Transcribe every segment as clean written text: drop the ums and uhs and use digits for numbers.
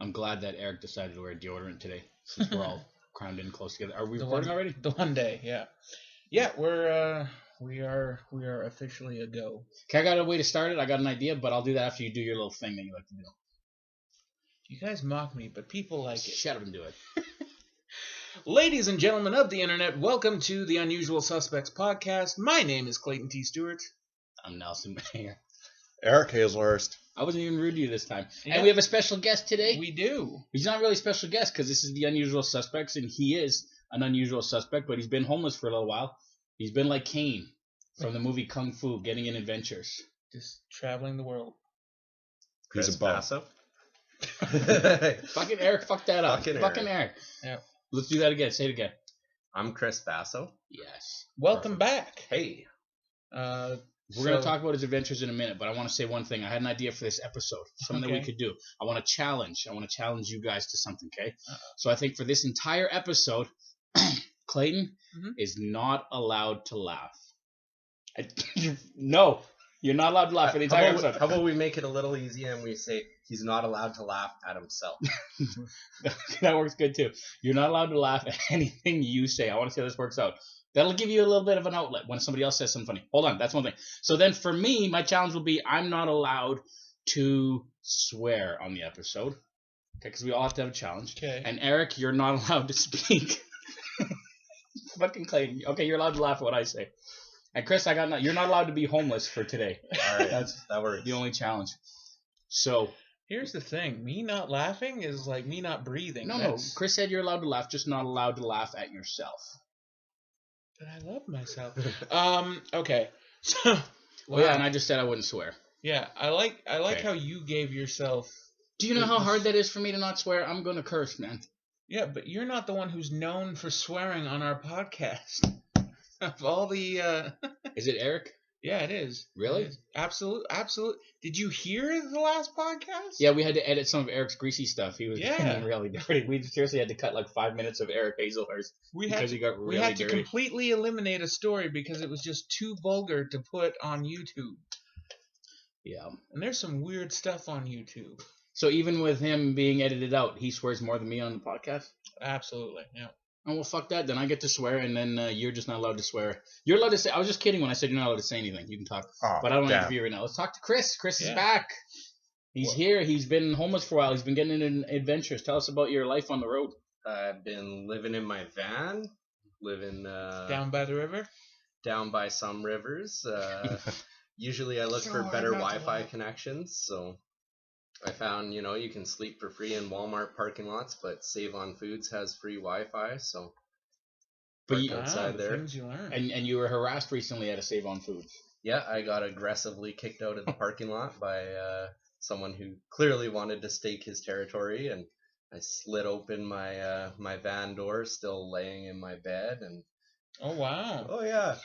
I'm glad that Eric decided to wear deodorant today, since we're all crammed in close together. Are we recording already? The one day, yeah. Yeah, we are officially a go. Okay, I got a way to start it. I got an idea, but I'll do that after you do your little thing that you like to do. You guys mock me, but people like it. Shut up and do it. Ladies and gentlemen of the internet, welcome to the Unusual Suspects podcast. My name is Clayton T. Stewart. I'm Nelson Banger. Eric Hazelhurst. I wasn't even rude to you this time. Yeah. And we have a special guest today. We do. He's not really a special guest because this is the Unusual Suspects, and he is an unusual suspect, but he's been homeless for a little while. He's been like Kane from the movie Kung Fu, getting in adventures. Just traveling the world. He's Chris a bum. Basso. Fucking Eric, fuck that up. Fucking Eric. Yeah. Let's do that again. Say it again. I'm Chris Basso. Yes. Welcome back. Hey. We're going to talk about his adventures in a minute, but I want to say one thing. I had an idea for this episode, something that we could do. I want to challenge you guys to something, okay? So I think for this entire episode, Clayton is not allowed to laugh. No, you're not allowed to laugh for the entire episode. How about we make it a little easier and we say he's not allowed to laugh at himself. That works good too. You're not allowed to laugh at anything you say. I want to see how this works out. That'll give you a little bit of an outlet when somebody else says something funny. Hold on, that's one thing. So then for me, my challenge will be I'm not allowed to swear on the episode. Okay, because we all have to have a challenge. Okay. And Eric, you're not allowed to speak. Fucking Clayton. Okay, you're allowed to laugh at what I say. And Chris, you're not allowed to be homeless for today. All right, That's that works. the only challenge. So Here's the thing. Me not laughing is like me not breathing. no. Chris said you're allowed to laugh, just not allowed to laugh at yourself. But I love myself. Okay. So, Well, yeah, and I just said I wouldn't swear. yeah, I like Okay. how you gave yourself. Do you know how hard that is for me to not swear? I'm gonna curse, man. Yeah, but you're not the one who's known for swearing on our podcast. Of all the, Is it Eric? yeah, it is. Really? It is. Absolute. Did you hear the last podcast? Yeah, we had to edit some of Eric's greasy stuff. He was Yeah. getting really dirty. We seriously had to cut like 5 minutes of Eric Hazelhurst because he got really We had to dirty. completely eliminate a story because it was just too vulgar to put on YouTube. Yeah. And there's some weird stuff on YouTube. So even with him being edited out, he swears more than me on the podcast? Absolutely, yeah. Oh, well, fuck that. Then I get to swear, and then you're just not allowed to swear. You're allowed to say... I was just kidding when I said you're not allowed to say anything. You can talk. Oh, But I don't want to damn. interview you right now. Let's talk to Chris. Chris is Yeah. back. He's What? here. He's been homeless for a while. He's been getting into adventures. Tell us about your life on the road. I've been living in my van, living Down by the river? down by some rivers. Usually I look for Try better not to Wi-Fi laugh. connections, so I found, you can sleep for free in Walmart parking lots, but Save on Foods has free Wi-Fi, so But parked you- outside the there. things you learn. And you were harassed recently at a Save on Foods. Yeah, I got aggressively kicked out of the parking lot by someone who clearly wanted to stake his territory, and I slid open my my van door, still laying in my bed, and Oh, wow. oh yeah,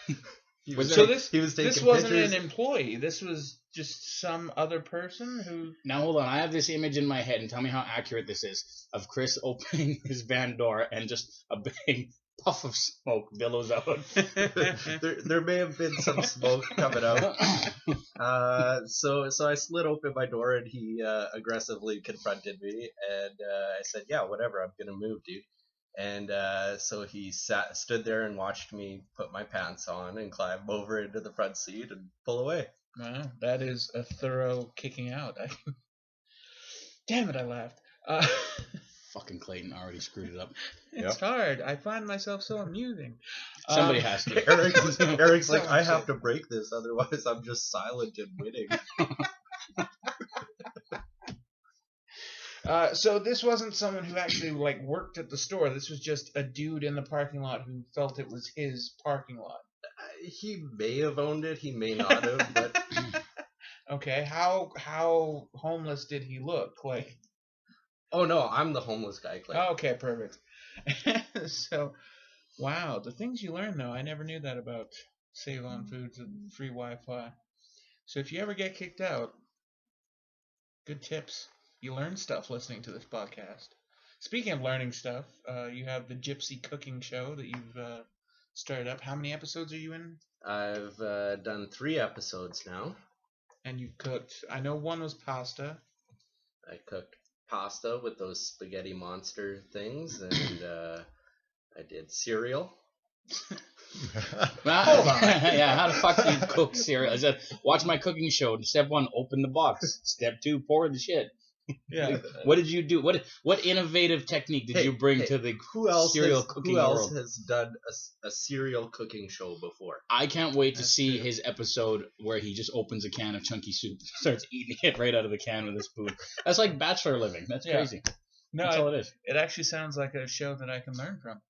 he Was was, there- he was taking This wasn't pictures. an employee. This was just some other person who... Now hold on, I have this image in my head, and tell me how accurate this is of Chris opening his van door and just a big puff of smoke billows out. there may have been some smoke coming out. So I slid open my door, and he aggressively confronted me, and I said, "Yeah, whatever, I'm gonna move, dude." And so he stood there and watched me put my pants on and climb over into the front seat and pull away. Wow, that is a thorough kicking out. Damn it, I laughed. Fucking Clayton already screwed it up. It's hard. I find myself so amusing. Somebody has to. Eric's like, So I upset. have to break this, otherwise I'm just silent and winning. So this wasn't someone who actually worked at the store. This was just a dude in the parking lot who felt it was his parking lot. He may have owned it, he may not have, but Okay, how homeless did he look? oh no, I'm the homeless guy, Clay. Oh, okay, perfect. So, wow, the things you learn though, I never knew that about Save on Foods and free Wi-Fi. So if you ever get kicked out, good tips. You learn stuff listening to this podcast. Speaking of learning stuff, you have the Gypsy Cooking Show that you've started up. How many episodes are you in? I've done 3 episodes now. And you cooked. I know one was pasta. I cooked pasta with those spaghetti monster things, and I did cereal. Hold on. Yeah, how the fuck do you cook cereal? I said, watch my cooking show. Step 1, open the box. Step 2, pour the shit. Yeah. What did you do? What innovative technique did you bring to the cereal cooking Who else world? has done a cereal cooking show before? I can't wait to That's see true. his episode where he just opens a can of chunky soup, starts eating it right out of the can with a spoon. That's like bachelor living. That's Yeah. crazy. No, That's all it is. it actually sounds like a show that I can learn from.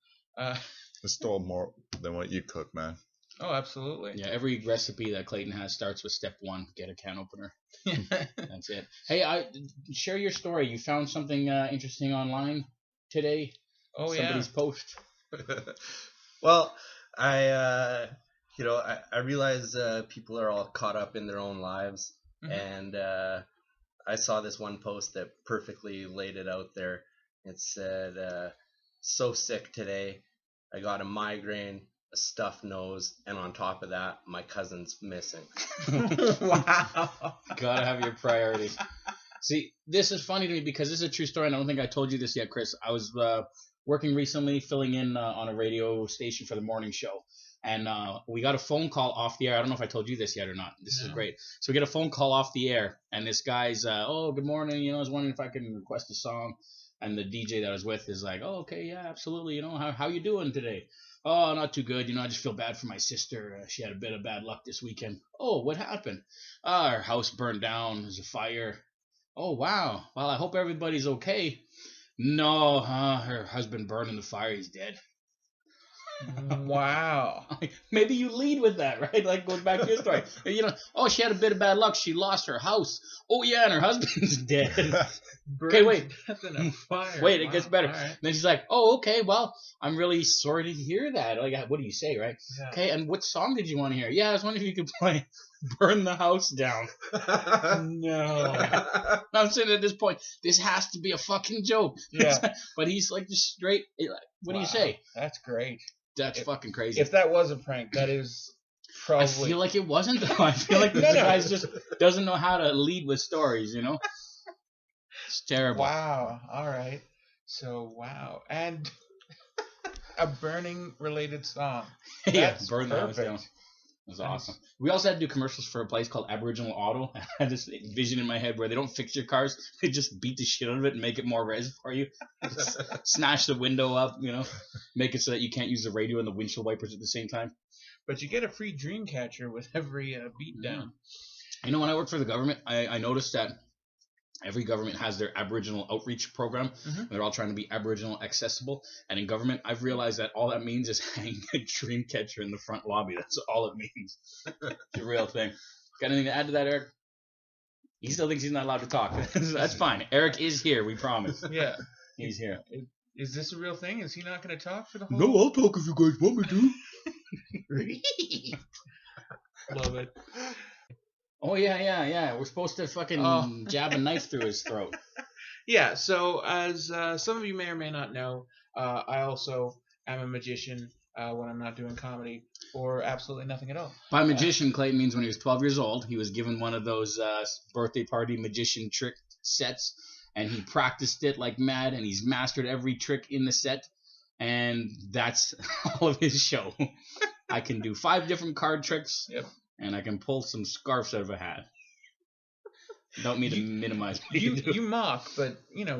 It's still more than what you cook, man. Oh, absolutely. Yeah, every recipe that Clayton has starts with step 1, get a can opener. That's it. Hey, share your story. You found something interesting online today? Oh, Somebody's post. Well, I realize people are all caught up in their own lives, Mhm. and I saw this one post that perfectly laid it out there. It said, "So sick today. I got a migraine, a stuffed nose, and on top of that, my cousin's missing." Wow. Gotta have your priorities. See, this is funny to me because this is a true story, and I don't think I told you this yet, Chris. I was working recently, filling in on a radio station for the morning show, and we got a phone call off the air. I don't know if I told you this yet or not. This is No. great. So we get a phone call off the air, and this guy's, "Oh, good morning. I was wondering if I can request a song." And the DJ that I was with is like, "Oh, okay, yeah, absolutely. How you doing today?" "Oh, not too good. I just feel bad for my sister. She had a bit of bad luck this weekend." "Oh, what happened?" Her house burned down. There's a fire." "Oh, wow. Well, I hope everybody's okay." "No, her husband burned in the fire. He's dead." Wow. Maybe you lead with that, right? Like, goes back to your story. "Oh, she had a bit of bad luck. She lost her house." "Oh, yeah, and her husband's dead." Okay, wait. Burned to death in a fire. Wait, it Wow. gets better. All right. Then she's like, "Oh, okay, well, I'm really sorry to hear that." Like, what do you say, right? Yeah. "Okay, and what song did you want to hear?" "Yeah, I was wondering if you could play Burn the House Down." No. I'm saying at this point, this has to be a fucking joke. Yeah. But he's like just straight, what do you Wow. say? That's great. That's fucking crazy. If that was a prank, that is probably. I feel like it wasn't, though. I feel like No, this no. guy's just doesn't know how to lead with stories, It's terrible. Wow. All right. So, wow. And a burning related song. Yeah, That's Burn the House perfect. Down. It was awesome. We also had to do commercials for a place called Aboriginal Auto. I had this vision in my head where they don't fix your cars, they just beat the shit out of it and make it more res for you. Just smash the window up, make it so that you can't use the radio and the windshield wipers at the same time. But you get a free dream catcher with every beat down. When I worked for the government, I noticed that every government has their Aboriginal outreach program. Mhm. They're all trying to be Aboriginal accessible. And in government, I've realized that all that means is hang a dream catcher in the front lobby. That's all it means. It's a real thing. Got anything to add to that, Eric? He still thinks he's not allowed to talk. That's fine. Eric is here, we promise. Yeah. He's here. Is this a real thing? Is he not going to talk for the whole? No, I'll talk if you guys want me to. Love it. Oh, yeah. We're supposed to fucking jab a knife through his throat. Yeah, so as some of you may or may not know, I also am a magician when I'm not doing comedy or absolutely nothing at all. By magician, Clayton means when he was 12 years old, he was given one of those birthday party magician trick sets, and he practiced it like mad, and he's mastered every trick in the set, and that's all of his show. I can do 5 different card tricks, Yep. and I can pull some scarves out of a hat. Don't mean to minimize what you do. You mock, but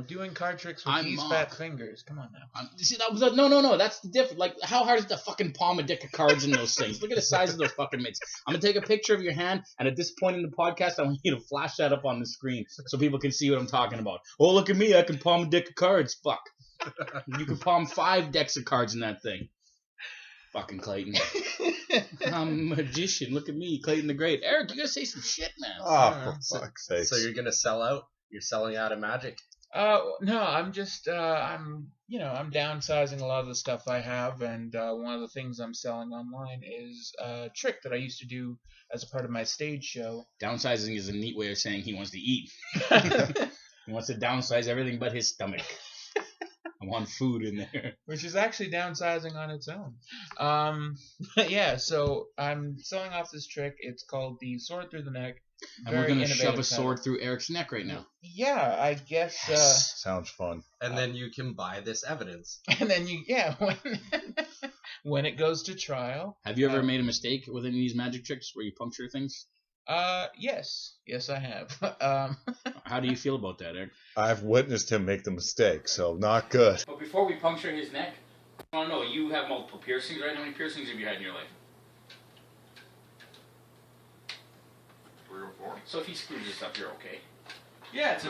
doing card tricks with I these mock. fat fingers. Come on now. See, that was no. That's the difference. Like, how hard is the fucking palm a deck of cards in those things? Look at the size of those fucking mitts. I'm gonna take a picture of your hand, and at this point in the podcast, I want you to flash that up on the screen so people can see what I'm talking about. Oh, look at me! I can palm a deck of cards. Fuck. You can palm 5 decks of cards in that thing. Fucking Clayton. I'm a magician. Look at me, Clayton the Great. Eric, you gotta say some shit, man. Oh, for fuck's sake. So you're gonna sell out? You're selling out of magic? No, I'm just I'm downsizing a lot of the stuff I have, and one of the things I'm selling online is a trick that I used to do as a part of my stage show. Downsizing is a neat way of saying he wants to eat. He wants to downsize everything but his stomach. I want food in there. Which is actually downsizing on its own. Yeah, so I'm selling off this trick. It's called the Sword Through the Neck. And we're going to shove a innovative sword title. through Eric's neck right now. Yeah, I guess. Yes. Sounds fun. And then you can buy this evidence. And then when it goes to trial. Have you ever made a mistake with any of these magic tricks where you puncture things? Yes, I have. How do you feel about that, Eric? I've witnessed him make the mistake, so not good. But before we puncture his neck, I don't know, you have multiple piercings, right? How many piercings have you had in your life? 3 or 4. So if he screws this up, you're okay. Yeah, it's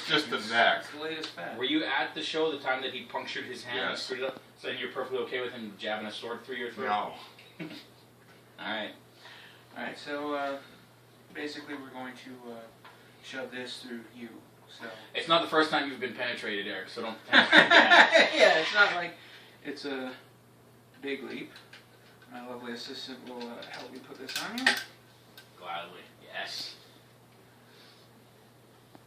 just the neck. It's the latest fad. Were you at the show the time that he punctured his hand and Yes. screwed it up? So then you're perfectly okay with him jabbing a sword through your throat? No. Alright. Alright, so basically we're going to shove this through you. So It's not the first time you've been penetrated, Eric, so don't penetrate that. yeah, it's not like it's a big leap. My lovely assistant will help me put this on you. Gladly. Yes.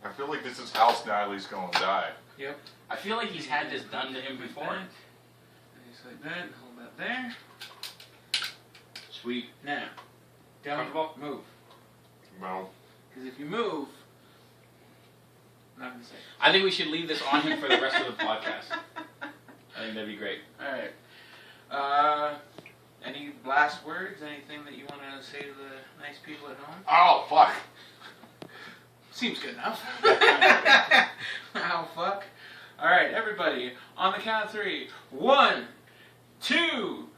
I feel like this is how Snidely's gonna die. Yep. I feel like he's had this done to him before. Like that. Just like that. Hold that there. Sweet. Now, down, move. No. Because if you move, I'm not gonna say. I think we should leave this on him for the rest of the podcast. I think that'd be great. Alright. Any last words? Anything that you want to say to the nice people at home? Oh, fuck. Seems good enough. Oh, fuck. Alright, everybody, on the count of 3. 1, 2,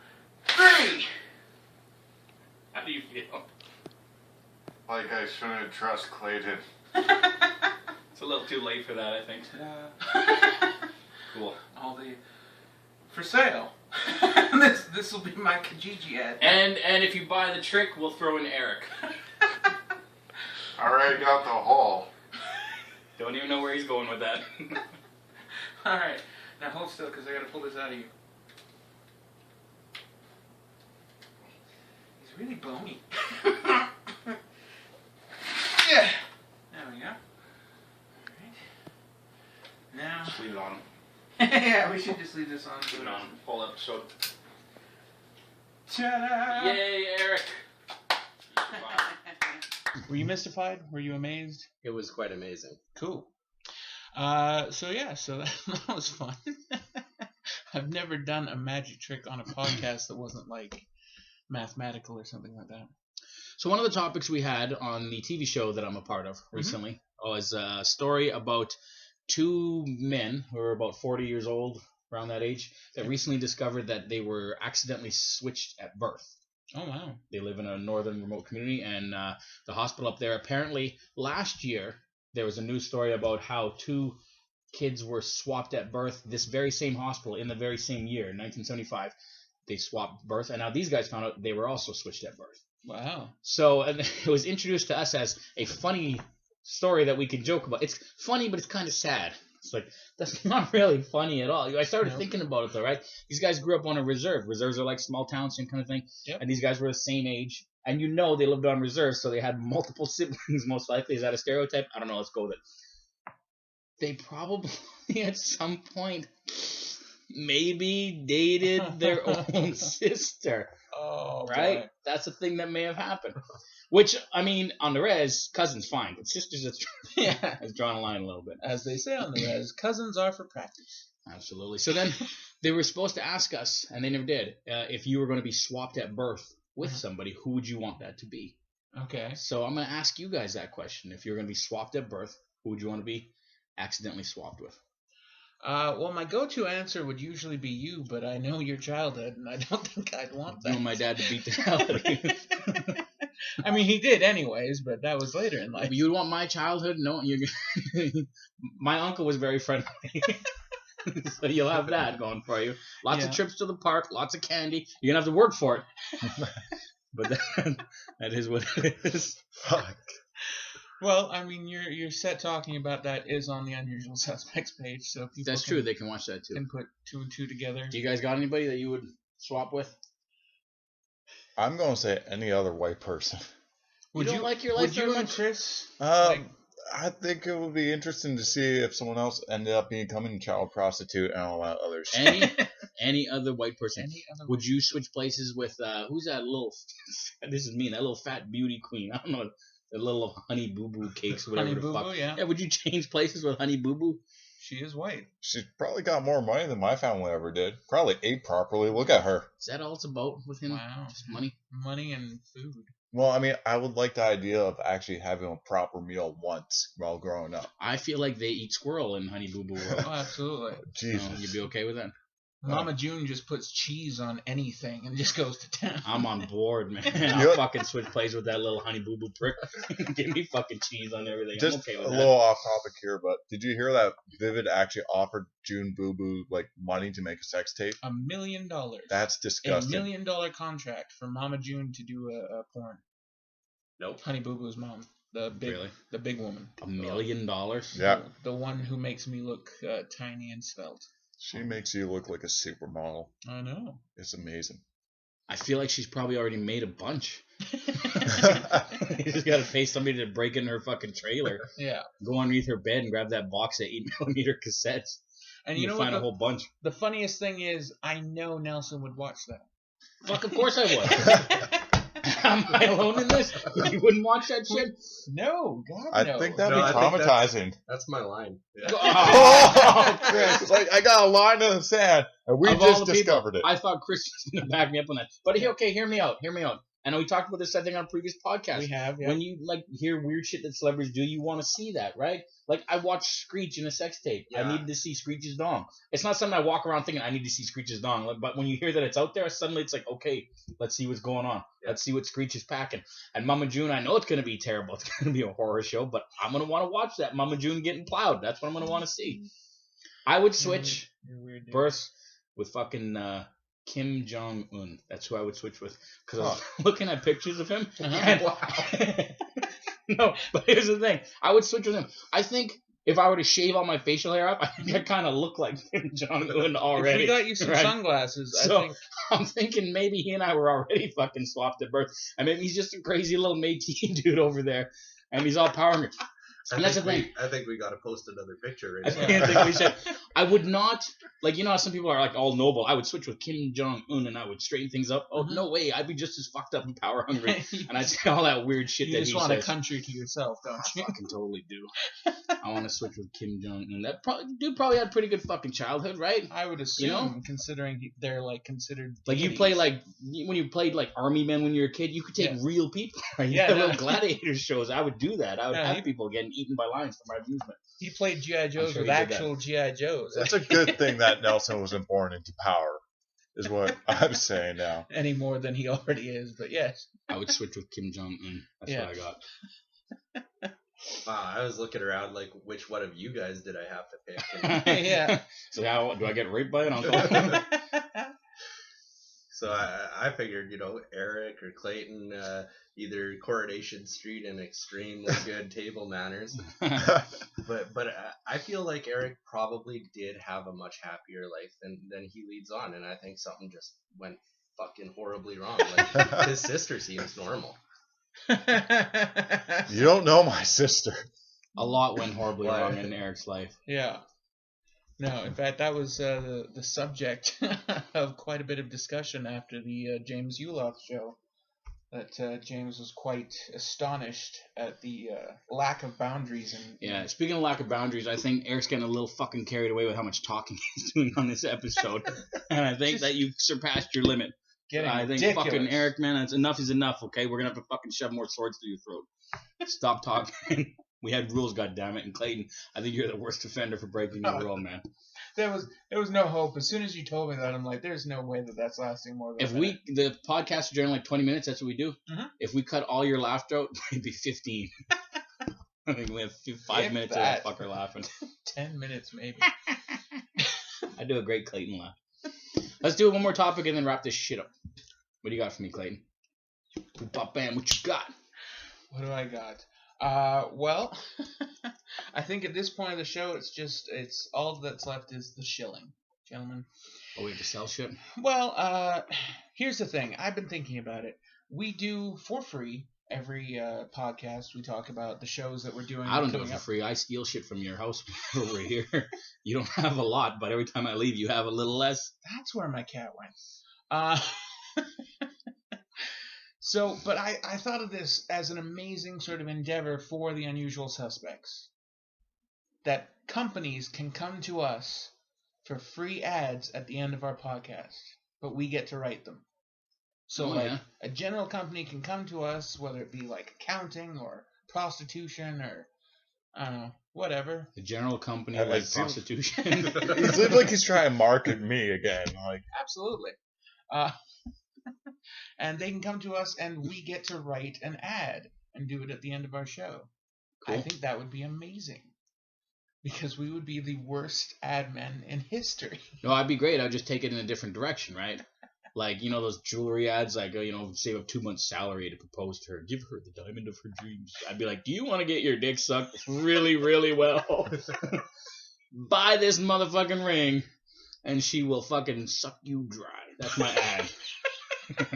3. How do you feel? Like I shouldn't trust Clayton. It's a little too late for that, I think. Cool. All the... For sale. This will be my Kijiji ad. And if you buy the trick, we'll throw in Eric. I already got the haul. Don't even know where he's going with that. Alright, now hold still because I gotta pull this out of you. He's really bony. Yeah. There we go. Alright. Now. Just leave it on him. Yeah, we should just leave this on. Leave it on him. Whole episode. Ta-da! Yay, Eric! Were you mystified? Were you amazed? It was quite amazing. Cool. So that was fun. I've never done a magic trick on a podcast that wasn't like mathematical or something like that. So one of the topics we had on the TV show that I'm a part of recently was a story about 2 men who are about 40 years old, around that age, that recently discovered that they were accidentally switched at birth. Oh, wow. They live in a northern remote community, and the hospital up there, apparently last year, there was a news story about how 2 kids were swapped at birth, this very same hospital, in the very same year, 1975. They swapped birth, and now these guys found out they were also switched at birth. Wow. So and it was introduced to us as a funny story that we can joke about. It's funny, but it's kind of sad. It's like, that's not really funny at all. I started thinking about it, though, right? These guys grew up on a reserve. Reserves are like small towns, same kind of thing. Yep. And these guys were the same age. And they lived on reserves, so they had multiple siblings, most likely. Is that a stereotype? I don't know. Let's go with it. They probably, at some point, maybe dated their own sister. Oh, Right? boy. That's a thing that may have happened. Which, I mean, on the res, cousins fine. But sisters, it's drawn a line a little bit. As they say on the res, cousins are for practice. Absolutely. So then they were supposed to ask us, and they never did, if you were going to be swapped at birth with somebody, who would you want that to be? Okay. So I'm going to ask you guys that question. If you're going to be swapped at birth, who would you want to be accidentally swapped with? Well, my go-to answer would usually be you, but I know your childhood, and I don't think I'd want that. You want my dad to beat the hell out of you. I mean, he did anyways, but that was later in life. You would want my childhood? No, my uncle was very friendly. So you'll have that going for you. Lots of trips to the park, lots of candy. You're going to have to work for it. But that is what it is. Fuck. Well, I mean, your set talking about that is on the Unusual Suspects page, so people That's true. They can watch that too. can put 2 and 2 together. Do you guys got anybody that you would swap with? I'm going to say any other white person. You don't like your life Would you very and much? Chris? I think it would be interesting to see if someone else ended up becoming a child prostitute and all that other shit. Any other white person? Any other? Would you switch places with who's that little? This is mean. That little fat beauty queen. I don't know. The little Honey Boo Boo cakes, whatever Honey the Boo fuck. Boo, yeah. Yeah, would you change places with Honey Boo Boo? She is white. She's probably got more money than my family ever did. Probably ate properly. Look at her. Is that all it's about with him? Wow. Just money? Money and food. Well, I mean, I would like the idea of actually having a proper meal once while growing up. I feel like they eat squirrel in Honey Boo Boo World. Oh, absolutely. Jesus. You'd be okay with that? Mama June just puts cheese on anything and just goes to town. I'm on board, man. Yep. I'll fucking switch places with that little Honey Boo Boo prick. Give me fucking cheese on everything. Just I'm okay a with that. little off topic here, but did you hear that Vivid actually offered June Boo Boo like money to make a sex tape? $1 million. That's $1 disgusting. million contract for Mama June to do a porn. Nope. Honey Boo Boo's mom, the big woman. $1 million? Yeah, The one who makes me look tiny and svelte. she makes you look like a supermodel. I know. It's amazing. I feel like she's probably already made a bunch. You just gotta pay somebody to break in her fucking trailer, Yeah. go underneath her bed and grab that box of 8mm cassettes. And you know find what? a whole bunch. The funniest thing is, I know Nelson would watch that. Fuck, of course I would. Am I alone in this? You wouldn't watch that shit? No, God I no. think that'd No, be I think traumatizing. That's my line. Yeah. Oh, Chris, like I got a line in the sand, and we Of all just the people, discovered it. I thought Chris was going to back me up on that. But okay, hear me out. I know we talked about this, I think, on a previous podcast. We have, yeah. When you like hear weird shit that celebrities do, you want to see that, right? Like I watched Screech in a sex tape. Yeah. I needed to see Screech's dong. It's not something I walk around thinking I need to see Screech's dong. But when you hear that it's out there, suddenly it's like, okay, let's see what's going on. Yeah. Let's see what Screech is packing. And Mama June, I know it's going to be terrible. It's going to be a horror show, but I'm going to want to watch that. Mama June getting plowed. That's what I'm going to want to see. I would switch You're weird, dude. births with fucking Kim Jong-un. That's who I would switch with. Because I was looking at pictures of him. And no, but here's the thing. I would switch with him. I think if I were to shave all my facial hair up, I think I kind of look like Kim Jong-un already. If we got you some right? sunglasses, So- I think I'm thinking maybe he and I were already fucking swapped at birth. And maybe he's just a crazy little Métis dude over there. And he's all power hungry. And that's the thing. I think we got to post another picture I right now. think we should. I would not, like, you know how some people are like all noble. I would switch with Kim Jong-un and I would straighten things up. Oh, no way. I'd be just as fucked up and power hungry. And I'd say all that weird shit you that just he want a says. country to yourself, don't I you? fucking totally do. I want to switch with Kim Jong-un. That dude probably had a pretty good fucking childhood, right? I would assume, You know? considering they're like considered. Like you deities. play when you played like army men when you were a kid, you could take Yeah. real people. Right? You Yeah, had no. little gladiator shows. I would do that. I would Yeah, have he- people getting eaten by lions for my amusement. He played G.I. Joes sure with he did that. actual G.I. Joes. It's a good thing that Nelson wasn't born into power, is what I'm saying now. Any more than he already is, but yes. I would switch with Kim Jong-un. That's Yeah. what I got. Wow, I was looking around like, which one of you guys did I have to pick? And Yeah. So how do I get raped by an uncle? so I figured, Eric or Clayton, either Coronation Street and extremely good table manners. But I feel like Eric probably did have a much happier life than he leads on, and I think something just went fucking horribly wrong. Like his sister seems normal. You don't know my sister. A lot went horribly Why? wrong in Eric's life. Yeah. No, in fact, that was the subject of quite a bit of discussion after the James Uloff show. That James was quite astonished at the lack of boundaries. Yeah, speaking of lack of boundaries, I think Eric's getting a little fucking carried away with how much talking he's doing on this episode. And I think that you've surpassed your limit. Getting I think ridiculous. fucking Eric, man, that's enough is enough, okay? We're going to have to fucking shove more swords through your throat. Stop talking. We had rules, goddammit. And Clayton, I think you're the worst offender for breaking the rule, man. There was no hope. As soon as you told me that, I'm like, there's no way that's lasting more than If a minute. the podcast is during like 20 minutes, that's what we do. Mhm. If we cut all your laughter out, it'd be 15. I think we have 5 If minutes that. of that fucker laughing. 10 minutes, maybe. I do a great Clayton laugh. Let's do one more topic and then wrap this shit up. What do you got for me, Clayton? Bam, what you got? What do I got? Well, I think at this point of the show, it's all that's left is the shilling, gentlemen. Oh, we have to sell shit? Well, here's the thing. I've been thinking about it. We do for free every podcast. We talk about the shows that we're doing. I don't do it coming for up. free. I steal shit from your house over here. You don't have a lot, but every time I leave, you have a little less. That's where my cat went. So, but I thought of this as an amazing sort of endeavor for the Unusual Suspects. That companies can come to us for free ads at the end of our podcast, but we get to write them. So, a general company can come to us, whether it be like accounting or prostitution or, I don't know, whatever. The general company I like see- prostitution. He seems like he's trying to market me again. Like, Absolutely. And they can come to us and we get to write an ad and do it at the end of our show. Cool. I think that would be amazing. Because we would be the worst ad men in history. No, I'd be great. I'd just take it in a different direction, right? Like, you know, those jewelry ads, like, you know, save up 2 months' salary to propose to her. Give her the diamond of her dreams. I'd be like, do you want to get your dick sucked really, really well? Buy this motherfucking ring, and she will fucking suck you dry. That's my ad.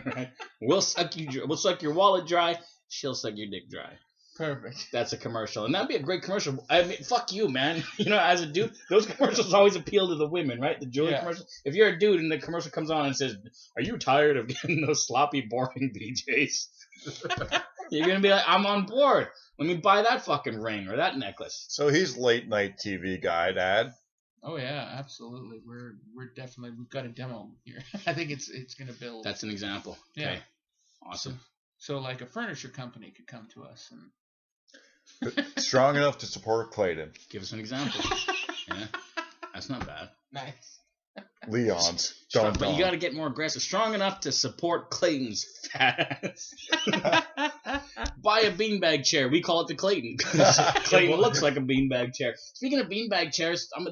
Right? We'll suck your wallet dry. She'll suck your dick dry. Perfect. That's a commercial, and that'd be a great commercial. I mean, fuck you, man. You know, as a dude, those commercials always appeal to the women, right? The jewelry commercial. If you're a dude and the commercial comes on and says, "Are you tired of getting those sloppy, boring BJs?" You're gonna be like, "I'm on board. Let me buy that fucking ring or that necklace." so he's late night TV guy, Dad. Oh yeah, absolutely. We're definitely, we've got a demo here. I think it's gonna build. That's an example. Yeah. Okay. Awesome. So like a furniture company could come to us and Strong enough to support Clayton. Give us an example. Yeah, that's not bad. nice. Leon's. Strong, Don't but you got to get more aggressive. Strong enough to support Clayton's fat ass. Buy a beanbag chair. We call it the Clayton. 'Cause Clayton looks like a beanbag chair. Speaking of beanbag chairs, I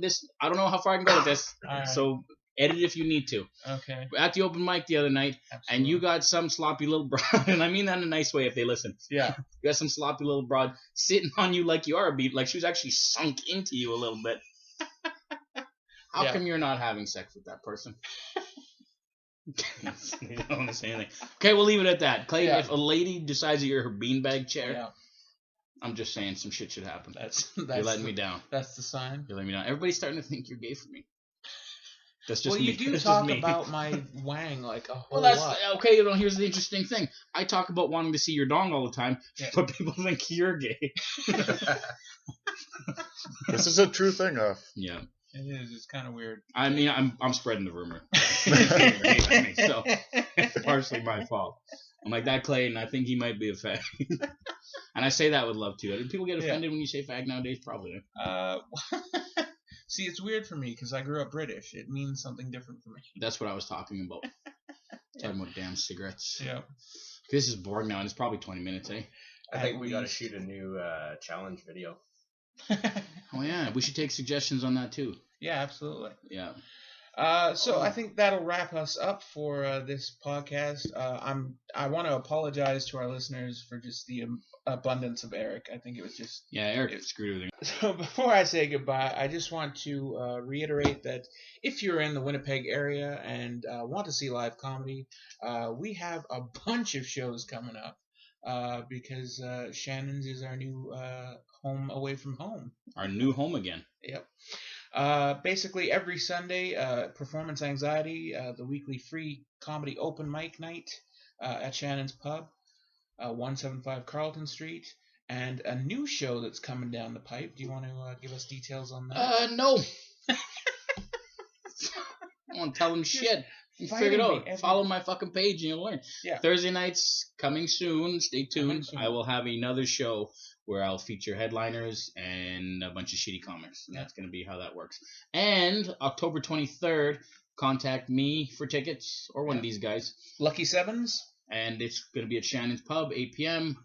don't know how far I can go with this. All right. So edit if you need to. Okay. We're at the open mic the other night, Absolutely. and you got some sloppy little broad, and I mean that in a nice way if they listen. Yeah. You got some sloppy little broad sitting on you like you are a beat, like she was actually sunk into you a little bit. How come you're not having sex with that person? You don't want to say anything. Okay, we'll leave it at that. Clayton, if a lady decides that you're her beanbag chair, Yeah. I'm just saying some shit should happen. That's You're letting me down. That's the sign. You're letting me down. Everybody's starting to think you're gay for me. That's just Well, me. you do That's talk just me. about my wang like a whole Well, that's lot. okay. You know, here's the interesting thing. I talk about wanting to see your dong all the time, Yeah. but people think you're gay. This is a true thing. Yeah. It is. It's kind of weird. I mean, I'm spreading the rumor, so it's partially my fault. I'm like that Clayton. I think he might be a fag, and I say that with love too. Do people get offended when you say fag nowadays? Probably. See, it's weird for me because I grew up British. It means something different for me. That's what I was talking about. Talking about damn cigarettes. Yeah. This is boring now, and it's probably 20 minutes, eh? I think we got to shoot a new challenge video. Oh yeah, we should take suggestions on that too. Yeah, absolutely. Yeah. So I think that'll wrap us up for this podcast. I want to apologize to our listeners for just the abundance of Eric. I think it was just. Yeah, Eric screwed everything. So before I say goodbye, I just want to reiterate that if you're in the Winnipeg area and want to see live comedy, we have a bunch of shows coming up because Shannon's is our new home away from home. Our new home again. Yep. Basically every Sunday, Performance Anxiety, the weekly free comedy open mic night at Shannon's Pub, 175 Carlton Street, and a new show that's coming down the pipe. Do you want to give us details on that? No. I don't want to tell them shit. You figure it out. Follow my fucking page and you'll learn. Yeah. Thursday nights coming soon. Stay tuned. Coming soon. I will have another show where I'll feature headliners and a bunch of shitty comics. And that's going to be how that works. And October 23rd, contact me for tickets or one of these guys. Lucky Sevens? And it's going to be at Shannon's Pub, 8 p.m.,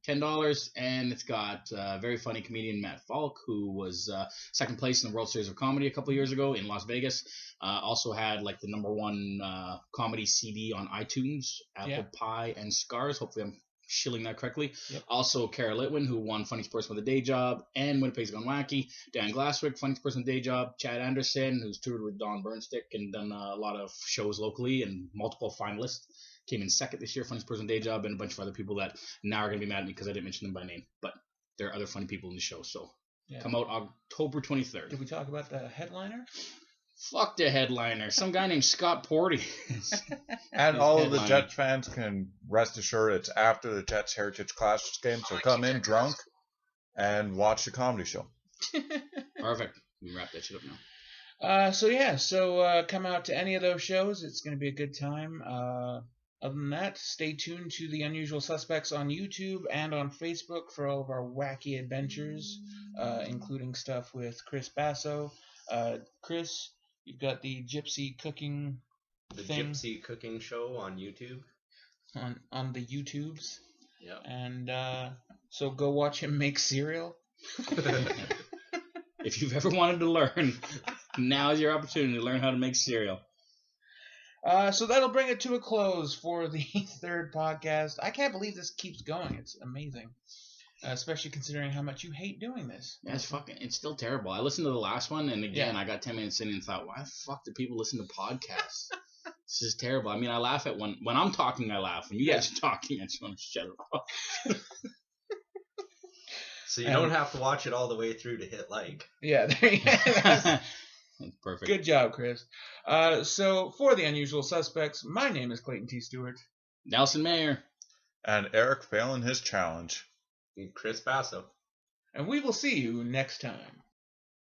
$10. And it's got very funny comedian Matt Falk, who was second place in the World Series of Comedy a couple of years ago in Las Vegas. Also had like the #1 comedy CD on iTunes, Apple Pie and Scars. Hopefully I'm shilling that correctly. Yep. Also Kara Litwin, who won Funniest Person with a Day Job, and Winnipeg's Gone Wacky. Dan Glasswick, Funniest Person with a Day Job. Chad Anderson, who's toured with Don Burnstick and done a lot of shows locally and multiple finalists. Came in second this year, Funniest Person Day Job, and a bunch of other people that now are going to be mad at me because I didn't mention them by name. But there are other funny people in the show, so come out October 23rd. Did we talk about the headliner? Fuck the headliner. Some guy named Scott Porty. And He's all of the headlining. Jets fans can rest assured it's after the Jets Heritage Classics game, so come in drunk and watch the comedy show. Perfect. We can wrap that shit up now. So come out to any of those shows. It's going to be a good time. Other than that, stay tuned to The Unusual Suspects on YouTube and on Facebook for all of our wacky adventures, including stuff with Chris Basso. Chris, you've got the Gypsy cooking thing Gypsy cooking show on YouTube. on the YouTubes. Yep. And so go watch him make cereal. If you've ever wanted to learn, now is your opportunity to learn how to make cereal. So that'll bring it to a close for the third podcast. I can't believe this keeps going. It's amazing. Especially considering how much you hate doing this. Yeah, it's still terrible. I listened to the last one, and again, I got 10 minutes in and thought, why the fuck do people listen to podcasts? This is terrible. I mean, I laugh at when I'm talking, I laugh. When you guys are talking, I just want to shut it off. So you don't have to watch it all the way through to hit like. Yeah, there you go. That's perfect. Good job, Chris. So for The Unusual Suspects, my name is Clayton T. Stewart. Nelson Mayer. And Eric failing his challenge. Chris Basso. And we will see you next time.